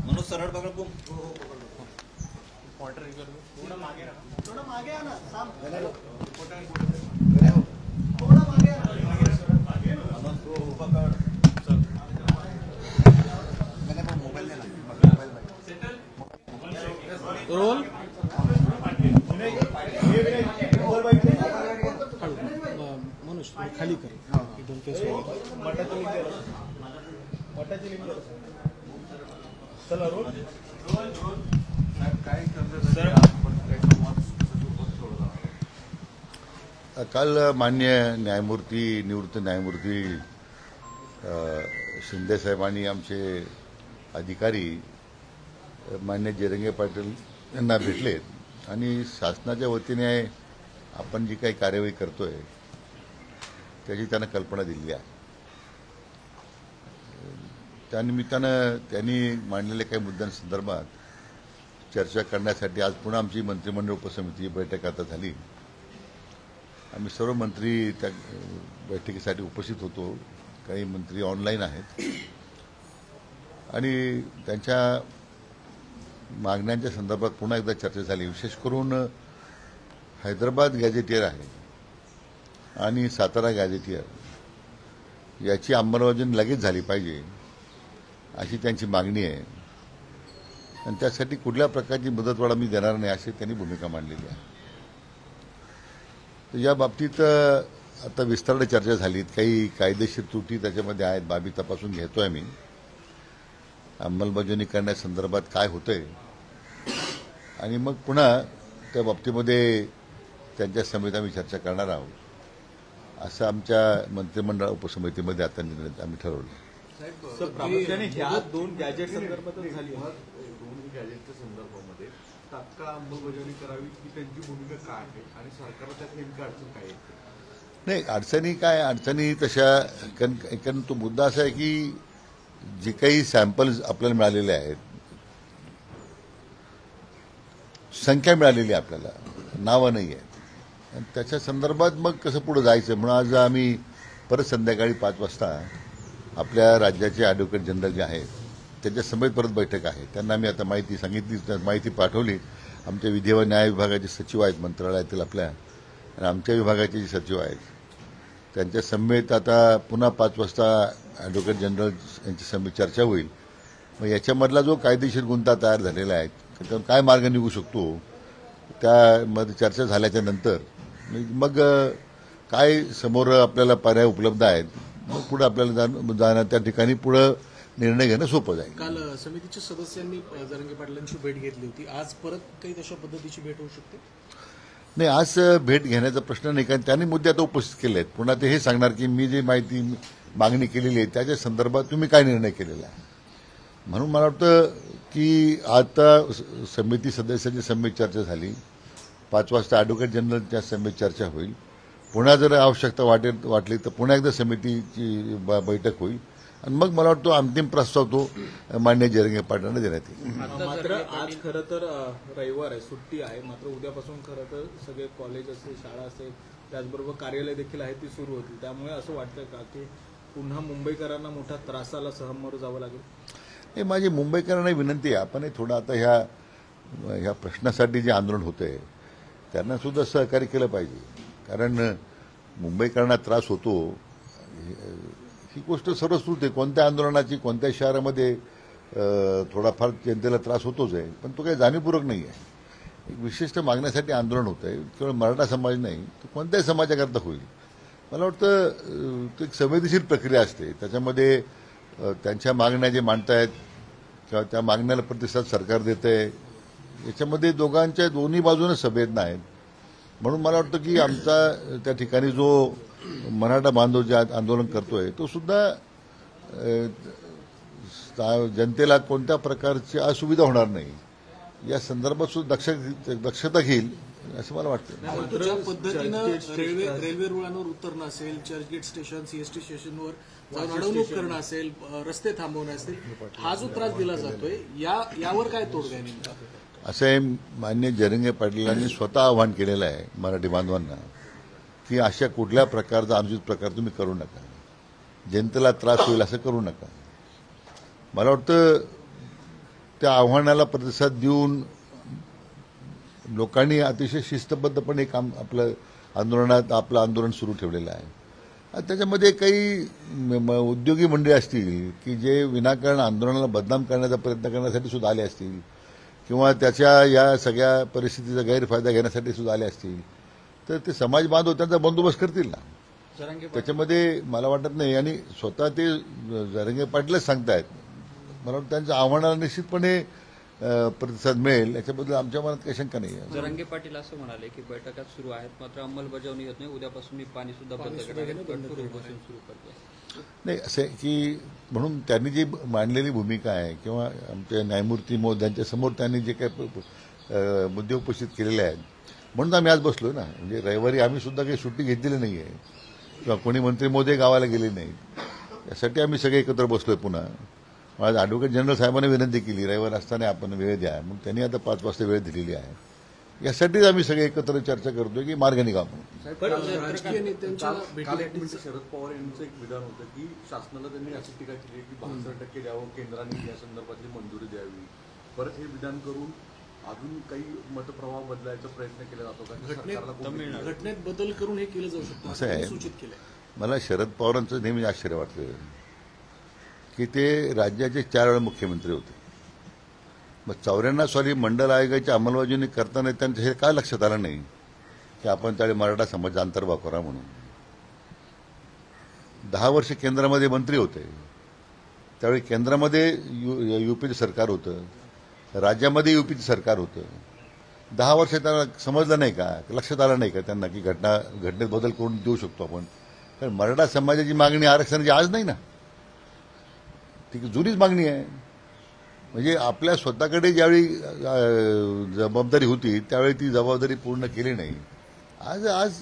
मनोज सरळ पकड बुम क्वार्टर थोड़ा मागे रहा, थोड़ा मागे आना साम थोड़ा मागे मनोज तो पकड मैंने वो मोबाइल लेना रोल मनुष्य खाली कर एकदम फेस मटाची लिंक चला रोल काल मान्य न्यायमूर्ती निवृत्त न्यायमूर्ती शिंदे साहेबांनी आमचे अधिकारी मान्य जयरंगे पाटील यांना भेटलेत आणि शासनाच्या वतीने आपण जी काही कार्यवाही करतोय त्याची त्यांना कल्पना दिली आहे. त्यानिमित्तानं त्यांनी मांडलेल्या काही मुद्द्यांसंदर्भात चर्चा करण्यासाठी आज पुन्हा आमची मंत्रिमंडळ उपसमिती बैठक आता झाली. आम्ही सर्व मंत्री त्या बैठकीसाठी उपस्थित होतो. काही मंत्री ऑनलाईन आहेत आणि त्यांच्या मागण्यांच्या संदर्भात पुन्हा एकदा चर्चा झाली. विशेष करून हैदराबाद गॅझेटियर आहे आणि सातारा गॅझेटियर याची अंमलबजावणी लगेच झाली पाहिजे अशी त्यांची मागणी आहे आणि त्यासाठी कुठल्या प्रकारची मुदतवाढ मी देणार नाही अशी त्यांनी भूमिका मांडलेली आहे. तर या बाबतीत आता विस्ताराने चर्चा झाली. काही कायदेशीर त्रुटी त्याच्यामध्ये आहेत, बाबी तपासून घेतोय मी. अंमलबजावणी करण्यासंदर्भात काय होतंय आणि मग पुन्हा त्या बाबतीमध्ये त्यांच्या समितीत आम्ही चर्चा करणार आहोत असं आमच्या मंत्रिमंडळ उपसमितीमध्ये आता निर्णय आम्ही ठरवलं. प्रामुख्याने ह्या दोन गॅजेट संदर्भातच झाली. दोन गॅजेटच्या संदर्भामध्ये तात्काळ अंमलबजावणी करावी ही त्यांची भूमिका काय आहे आणि सरकारला त्यात नेमकी अडचण काय आहे? नाही, अडचणी काय, अडचणी तशा कारण तो मुद्दा असा आहे की जे काही सॅम्पल्स आपल्याला मिळालेले आहेत, संख्या मिळालेली आहे, आपल्याला नावं नाही आहेत आणि त्याच्या संदर्भात मग कसं पुढे जायचं म्हणून आज आम्ही परत संध्याकाळी 5 वाजता आपल्या राज्याचे ॲडव्होकेट जनरल जे आहेत त्यांच्या समेत परत बैठक आहे. त्यांना आम्ही आता माहिती सांगितली, माहिती पाठवली. आमच्या विधी व न्याय विभागाचे सचिव आहेत मंत्रालयातील आपल्या आणि आमच्या विभागाचे जे सचिव आहेत त्यांच्या समेत आता पुन्हा 5 वाजता ॲडव्होकेट जनरल यांची समेत चर्चा होईल. मग याच्यामधला जो कायदेशीर गुंता तयार झालेला आहे त्यातून काय मार्ग निघू शकतो त्यामध्ये चर्चा झाल्याच्या नंतर मग काय समोर आपल्याला पर्याय उपलब्ध आहेत मग पुढे आपल्याला जाणं त्या ठिकाणी पुढे निर्णय घेणं सोपं जाईल. काल समितीच्या सदस्यांनी जरंगे पाटलांची भेट घेतली होती. आज परत काही तशा पद्धतीची भेट होऊ शकते? नाही, आज भेट घेण्याचा प्रश्न नाही, कारण त्यांनी मुद्दे आता उपस्थित केले आहेत. पुन्हा ते हे सांगणार की मी जी माहिती मागणी केलेली आहे त्याच्या संदर्भात तुम्ही काय निर्णय केलेला आहे. म्हणून मला वाटतं की आता समिती सदस्यांची समिती चर्चा झाली. 5 वाजता ॲडव्होकेट जनरलच्या समिती चर्चा होईल. पुन्हा जर आवश्यकता वाटली तर पुन्हा एकदा समितीची बैठक होईल आणि मग मला वाटतं अंतिम प्रस्ताव तो मान्य जयरंगे पाटलांना देण्यात येईल. मात्र आज खरं तर रविवार आहे, सुट्टी आहे. मात्र उद्यापासून खरं तर सगळे कॉलेज असेल, शाळा असेल, त्याचबरोबर कार्यालय देखील आहे ती सुरू होतील. त्यामुळे असं वाटतं का की पुन्हा मुंबईकरांना मोठ्या त्रासाला सामोरं जावं लागेल? हे माझी मुंबईकरांना विनंती आहे, आपण थोडं आता ह्या प्रश्नासाठी जे आंदोलन होतंय त्यांना सुद्धा सहकार्य केलं पाहिजे. कारण मुंबईकरांना त्रास होतो ही गोष्ट सर्वश्रुत आहे. कोणत्या आंदोलनाची कोणत्या शहरामध्ये थोडाफार जनतेला त्रास होतोच आहे, पण तो काही जाणीवपूर्वक नाही आहे. एक विशिष्ट मागण्यासाठी आंदोलन होत आहे. केवळ मराठा समाज नाही तर कोणत्याही समाजाकरता होईल. मला वाटतं ती एक संवेदनशील प्रक्रिया असते. त्याच्यामध्ये त्यांच्या मागण्या जे मांडतायत किंवा त्या मागण्याला प्रतिसाद सरकार देत आहे याच्यामध्ये दोन्ही बाजूने संवेदना आहेत. म्हणून मला वाटतं की आमचा त्या ठिकाणी जो मराठा बांधव जे आंदोलन करतोय तो सुद्धा जनतेला कोणत्या प्रकारची असुविधा होणार नाही या संदर्भात सुद्धा दक्षता घेईल असं मला वाटतं. परंतु ज्या पद्धतीनं रेल्वे रुळांवर उतरणं असेल, चर्चगेट स्टेशन, सीएसटी स्टेशनवर जाऊन अडवणूक करणं असेल, रस्ते थांबवणं असेल, हा जो त्रास दिला जातोय यावर काय तोडगा आहे नेमका? असं आहे, मान्य जरंगे पाटलांनी स्वतः आवाहन केलेलं आहे मराठी बांधवांना की अशा कुठल्या प्रकारचा अनुचित प्रकार तुम्ही करू नका, जनतेला त्रास होईल असं करू नका. मला वाटतं त्या आव्हानाला प्रतिसाद देऊन लोकांनी अतिशय शिस्तबद्धपणे काम आपलं आंदोलन सुरू ठेवलेलं आहे. आणि त्याच्यामध्ये काही उद्योगी मंडळी असतील की जे विनाकारण आंदोलनाला बदनाम करण्याचा प्रयत्न करण्यासाठी सुद्धा आले असतील किंवा त्याच्या या सगळ्या परिस्थितीचा गैरफायदा घेण्यासाठी सुद्धा आले असतील, तर ते समाज बांधव त्यांचा बंदोबस्त करतील ना. त्याच्यामध्ये मला वाटत नाही. आणि स्वतः ते जरंगे पाटीलच सांगतायत. मला वाटतं त्यांच्या आव्हानाला निश्चितपणे प्रतिसाद मिळेल याच्याबद्दल आमच्या मनात काही शंका नाही आहे. जरांगे पाटील असं म्हणाले की बैठका सुरू आहेत, मात्र अंमलबजावणी येत नाही. उद्यापासून मी पाणी सुद्धा बंद सुरू करतो. नाही, असं आहे की म्हणून त्यांनी जी मांडलेली भूमिका आहे किंवा आमच्या न्यायमूर्ती महोदयांच्या समोर त्यांनी जे काही मुद्दे उपस्थित केलेले आहेत, म्हणून आम्ही आज बसलो ना. म्हणजे रविवारी आम्ही सुद्धा काही सुट्टी घेतलेली नाही आहे किंवा कोणी मंत्री महोदय गावाला गेले नाहीत. यासाठी आम्ही सगळे एकत्र बसलोय. पुन्हा आज ॲडव्होकेट जनरल साहेबांनी विनंती केली रविवार असताना आपण वेळ द्या, मग त्यांनी आता 5 वाजता वेळ दिलेली आहे. यासाठीच आम्ही सगळे एकत्र चर्चा करतोय की मार्ग निघावा. राजकीय नेत्यांच्या काल एक मिनिट शरद पवार यांचं एक विधान होतं की शासनाला त्यांनी अशी टीका केली की 62% द्यावं, केंद्राने या संदर्भातली मंजुरी द्यावी. परत हे विधान करून अजून काही मतप्रवाह बदलायचा प्रयत्न केला जातो का? घटनेत बदल करून हे केलं जाऊ शकतं असं आहे. सूचित केलंय. मला शरद पवारांचं नेहमी आश्चर्य वाटतं की ते राज्याचे 4 वेळा मुख्यमंत्री होते. मग 94 साली मंडल आयोगाची अंमलबजावणी करताना त्यांचं हे काय लक्षात आलं नाही की आपण त्यावेळी मराठा समाजाचा अंतर्भाव करा म्हणून. 10 वर्ष केंद्रामध्ये मंत्री होते, त्यावेळी केंद्रामध्ये युपीचं सरकार होतं, राज्यामध्ये युपीचं सरकार होतं. 10 वर्ष त्यांना समजलं नाही का, लक्षात आलं नाही का त्यांना की घटनेत बदल करून देऊ शकतो आपण. कारण मराठा समाजाची मागणी आरक्षणाची आज नाही ना, ती जुनीच मागणी आहे. म्हणजे आपल्या स्वतःकडे ज्यावेळी जबाबदारी होती त्यावेळी ती जबाबदारी पूर्ण केली नाही. आज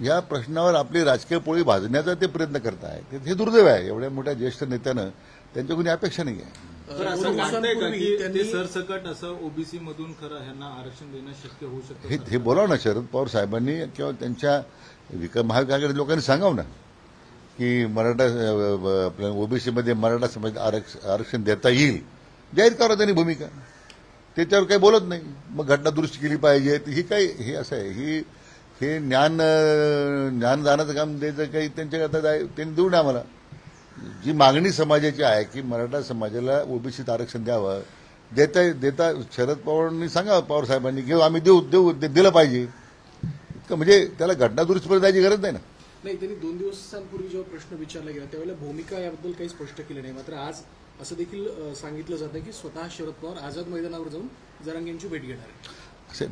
या प्रश्नावर आपली राजकीय पोळी भाजण्याचा ते प्रयत्न करत आहेत. हे दुर्दैव आहे. एवढ्या मोठ्या ज्येष्ठ नेत्यानं त्यांच्या कोणी अपेक्षा नाही आहे. तर असं वाटतंय का की ते सरसकट असं ओबीसी मधून खरं ह्यांना आरक्षण देणं शक्य होऊ शकतं? हे बोलावं ना शरद पवार साहेबांनी किंवा त्यांच्या महाविकास लोकांनी सांगावं ना की मराठा आपल्या ओबीसीमध्ये मराठा समाज आरक्षण देता येईल. जाहीर करा त्यांनी भूमिका. त्याच्यावर काही बोलत नाही. मग घटना दुरुस्ती केली पाहिजे. ही काही हे असं आहे, हे ज्ञान दानाचं काम द्यायचं काही त्यांच्याकरता त्यांनी देऊ नये. आम्हाला जी मागणी समाजाची आहे की मराठा समाजाला ओबीसीत आरक्षण द्यावं, देता शरद पवारांनी सांगा, पवार साहेबांनी घेऊ, आम्ही दिलं पाहिजे. म्हणजे त्याला घटना दुरुस्तीपर्यंत जायची गरज नाही ना. नाही, त्यांनी 2 दिवसांपूर्वी जेव्हा प्रश्न विचारला गेला त्यावेळेला भूमिका याबद्दल काही स्पष्ट केली नाही. मात्र आज असं देखील सांगितलं जातं की स्वतः शरद पवार आझाद मैदानावर जाऊन जरांगेंची भेट घेणार आहे. असे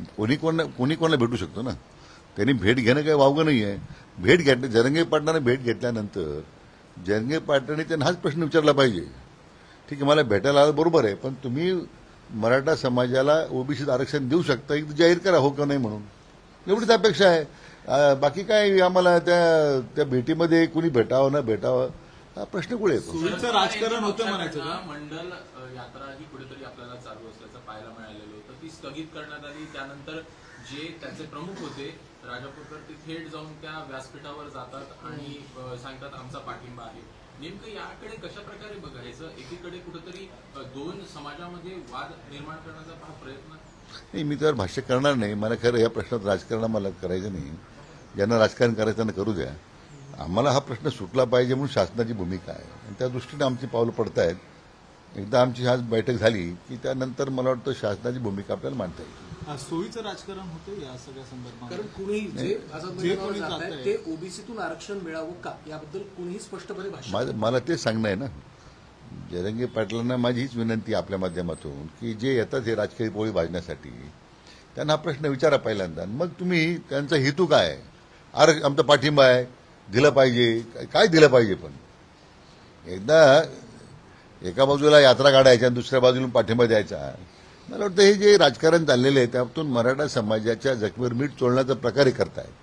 कोणी कोणाला भेटू शकतो ना. त्यांनी भेट घेणं काही वावगं नाही आहे. भेट जरंगे पाटलाने भेट घेतल्यानंतर जरंगे पाटलांनी त्यांना हाच प्रश्न विचारला पाहिजे. ठीक आहे, मला भेटायला आलं बरोबर आहे, पण तुम्ही मराठा समाजाला ओबीसीत आरक्षण देऊ शकता, एक जाहीर करा हो का नाही म्हणून. एवढीच अपेक्षा आहे. बाकी काय आम्हाला त्या भेटीमध्ये कुणी भेटावं न भेटावं हा प्रश्न कुठे येतो. राजकारण होतं म्हणायचं. मंडल यात्रा ही कुठेतरी आपल्याला चालू असल्याचं पाहायला मिळालेलं होतं. ती स्थगित करण्यात आली. त्यानंतर जे त्याचे प्रमुख होते राजापूरकर ते थेट जाऊन त्या व्यासपीठावर जातात आणि सांगतात आमचा पाठिंबा आहे. नेमकं याकडे कशा प्रकारे बघायचं? एकीकडे कुठेतरी 2 समाजामध्ये वाद निर्माण करण्याचा हा प्रयत्न. नाही, मी त्यावर भाष्य करणार नाही. मला खरं या प्रश्नात राजकारण मला करायचं नाही. ज्यांना राजकारण करायचं त्यांना करू द्या. आम्हाला हा प्रश्न सुटला पाहिजे म्हणून शासनाची भूमिका आहे आणि त्या दृष्टीने आमची पावलं पडत आहेत. एकदा आमची आज बैठक झाली की त्यानंतर मला वाटतं शासनाची भूमिका आपल्याला मांडता येईल. सोयीचं राजकारण होतं या सगळ्या संदर्भात. कारण कुणी जे आझाद मैदानावर जात आहे ते ओबीसीतून आरक्षण मिळावं का याबद्दल कुणीही स्पष्टपणे भाष्य. मला ते सांगणं आहे ना. जरंगे पाटलांना माझी हीच विनंती आपल्या माध्यमातून की जे येतात हे राजकीय पोळी भाजण्यासाठी त्यांना हा प्रश्न विचारा पहिल्यांदा. मग तुम्ही त्यांचा हेतू काय आहे? आमचा पाठिंबा आहे, दिलं पाहिजे, काय दिलं पाहिजे. पण एकदा एका बाजूला यात्रा काढायच्या आणि दुसऱ्या बाजूला पाठिंबा द्यायचा मला वाटतं हे जे राजकारण चाललेलं आहे त्यातून मराठा समाजाच्या जखमीवर मीठ चोळण्याचा प्रकारे करतायत.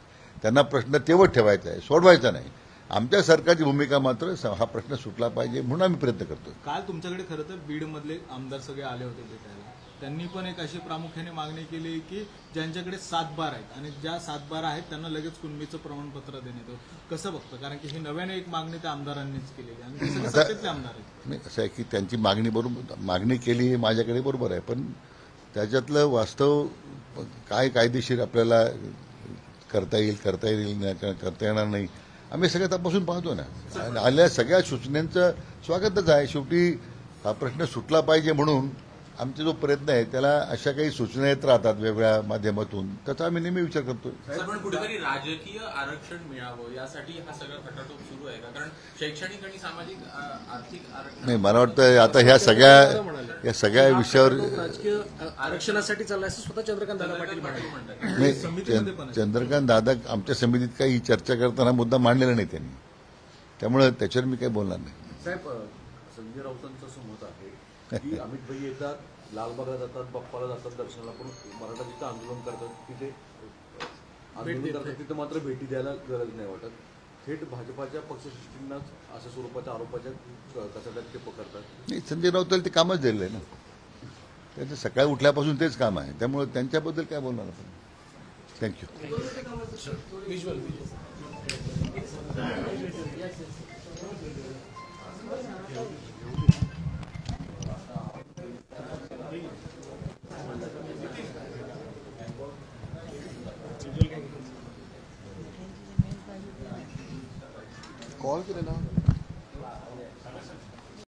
त्यांना प्रश्न तेवढ ठेवायचा आहे, सोडवायचा नाही. आमच्या सरकारची भूमिका मात्र हा प्रश्न सुटला पाहिजे म्हणून आम्ही प्रयत्न करतो. काल तुमच्याकडे खरं तर बीडमधले आमदार सगळे आले होते भेटायला. त्यांनी पण एक अशी प्रामुख्याने मागणी केली की ज्यांच्याकडे 7/12 आहेत आणि ज्या 7/12 आहेत त्यांना लगेच कुणबीचं प्रमाणपत्र देण्यात येतं. कसं बघतं, कारण की ही नव्याने एक मागणी त्या आमदारांनीच केलेली आणि ते सगळे सत्तेतले आमदार आहेत. नाही, असं आहे की त्यांची मागणी केली माझ्याकडे बरोबर आहे, पण त्याच्यातलं वास्तव काय कायदेशीर आपल्याला करता येणार नाही आम्ही सगळं तपासून पाहतो ना. आलेल्या सगळ्या सूचनांचं स्वागतच आहे. शेवटी हा प्रश्न सुटला पाहिजे म्हणून आमचा जो प्रयत्न आहे त्याला अशा काही सूचना येत राहतात वेगवेगळ्या माध्यमातून, त्याचा आम्ही नेहमी विचार करतो. पण कुठेतरी राजकीय आरक्षण मिळावं यासाठी हा सगळा खटाटोप सुरू आहे का? कारण शैक्षणिक आणि सामाजिक आर्थिक आरक्षण नाही, मला वाटतं आता ह्या सगळ्या विषयावर राजकीय आरक्षणासाठी चाललंय असं स्वतः चंद्रकांत दादा पाटील म्हणाले. नाही, चंद्रकांत दादा आमच्या समितीत काही चर्चा करताना मुद्दा मांडलेला नाही त्यांनी, त्यामुळे त्याच्यावर मी काही बोलणार नाही. साहेब, संजय राऊतांचं असं मत आहे की अमित भाई येतात, लालबागला जातात, बाप्पाला जातात दर्शनाला, पण मराठा जिथं आंदोलन करतात तिथे आंदोलन करतात तिथं मात्र भेटी द्यायला गरज नाही वाटत. थेट भाजपाच्या पक्षश्रेष्ठींनाच अशा स्वरूपाच्या आरोपाच्या कचाट्यात ते पकडतात. नाही, संजय राऊताला ते कामच दिलेलं आहे ना, त्यांचं सकाळी उठल्यापासून तेच काम आहे, त्यामुळे त्यांच्याबद्दल काय बोलणार आपण. थँक्यू. कॉल केले ना